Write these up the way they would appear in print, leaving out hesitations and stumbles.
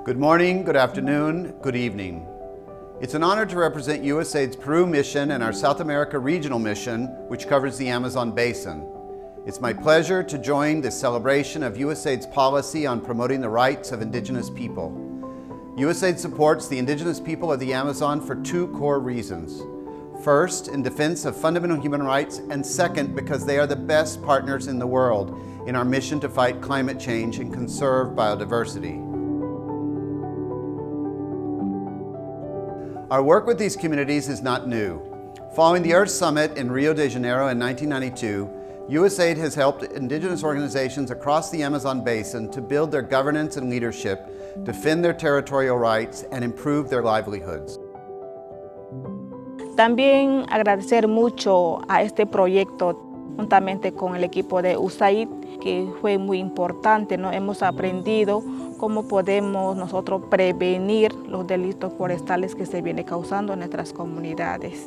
Good morning, good afternoon, good evening. It's an honor to represent USAID's Peru mission and our South America regional mission, which covers the Amazon basin. It's my pleasure to join this celebration of USAID's policy on promoting the rights of indigenous people. USAID supports the indigenous people of the Amazon for two core reasons. First, in defense of fundamental human rights, and second, because they are the best partners in the world in our mission to fight climate change and conserve biodiversity. Our work with these communities is not new. Following the Earth Summit in Rio de Janeiro in 1992, USAID has helped indigenous organizations across the Amazon basin to build their governance and leadership, defend their territorial rights, and improve their livelihoods. También agradecer mucho a este proyecto juntamente con el equipo de USAID, que fue muy importante, ¿no? Hemos aprendido cómo podemos nosotros prevenir los delitos forestales que se vienen causando en nuestras comunidades.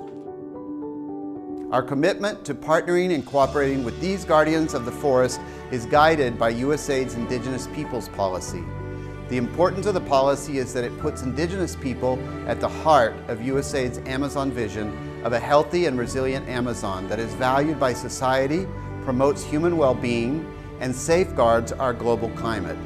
Our commitment to partnering and cooperating with these guardians of the forest is guided by USAID's Indigenous Peoples Policy. The importance of the policy is that it puts indigenous people at the heart of USAID's Amazon vision of a healthy and resilient Amazon that is valued by society, promotes human well-being, and safeguards our global climate.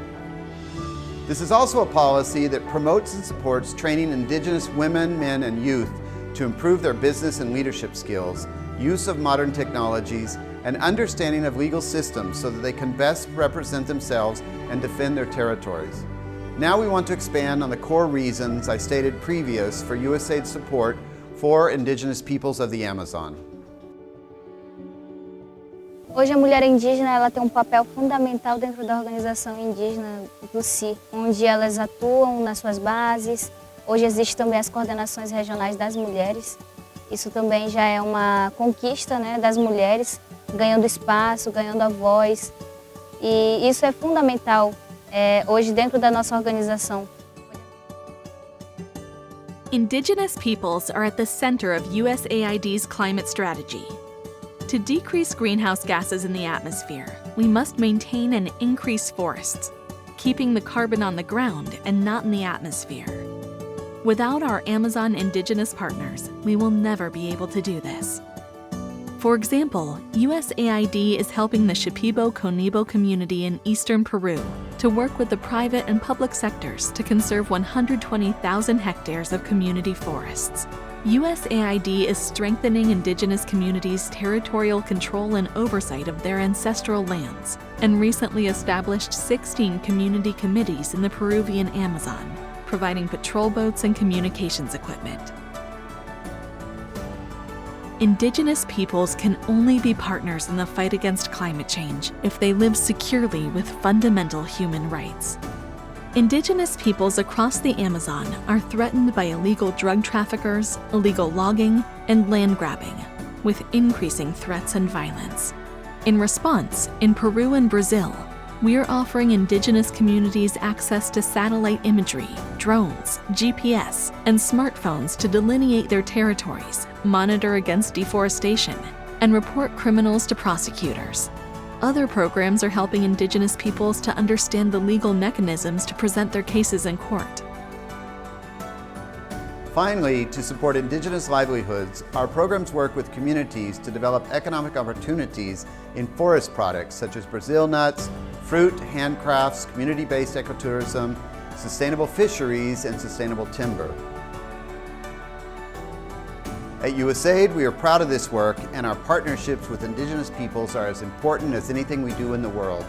This is also a policy that promotes and supports training indigenous women, men, and youth to improve their business and leadership skills, use of modern technologies, and understanding of legal systems so that they can best represent themselves and defend their territories. Now we want to expand on the core reasons I stated previous for USAID's support for indigenous peoples of the Amazon. Hoje a mulher indígena ela tem papel fundamental dentro da organização indígena do Si, onde elas atuam nas suas bases. Hoje existem também as coordenações regionais das mulheres. Isso também já é uma conquista, né, das mulheres, ganhando espaço, ganhando a voz. E isso é fundamental hoje dentro da nossa organização. Indigenous peoples are at the center of USAID's climate strategy. To decrease greenhouse gases in the atmosphere, we must maintain and increase forests, keeping the carbon on the ground and not in the atmosphere. Without our Amazon indigenous partners, we will never be able to do this. For example, USAID is helping the Shipibo-Conibo community in eastern Peru to work with the private and public sectors to conserve 120,000 hectares of community forests. USAID is strengthening indigenous communities' territorial control and oversight of their ancestral lands, and recently established 16 community committees in the Peruvian Amazon, providing patrol boats and communications equipment. Indigenous peoples can only be partners in the fight against climate change if they live securely with fundamental human rights. Indigenous peoples across the Amazon are threatened by illegal drug traffickers, illegal logging, and land grabbing, with increasing threats and violence. In response, in Peru and Brazil, we are offering indigenous communities access to satellite imagery, drones, GPS, and smartphones to delineate their territories, monitor against deforestation, and report criminals to prosecutors. Other programs are helping indigenous peoples to understand the legal mechanisms to present their cases in court. Finally, to support indigenous livelihoods, our programs work with communities to develop economic opportunities in forest products such as Brazil nuts, fruit, handcrafts, community-based ecotourism, sustainable fisheries, and sustainable timber. At USAID, we are proud of this work, and our partnerships with indigenous peoples are as important as anything we do in the world.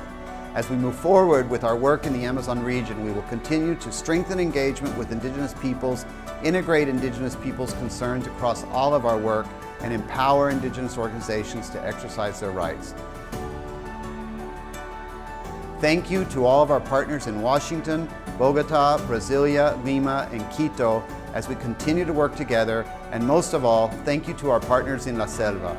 As we move forward with our work in the Amazon region, we will continue to strengthen engagement with indigenous peoples, integrate indigenous peoples' concerns across all of our work, and empower indigenous organizations to exercise their rights. Thank you to all of our partners in Washington, Bogota, Brasilia, Lima, and Quito as we continue to work together, and most of all, thank you to our partners in La Selva.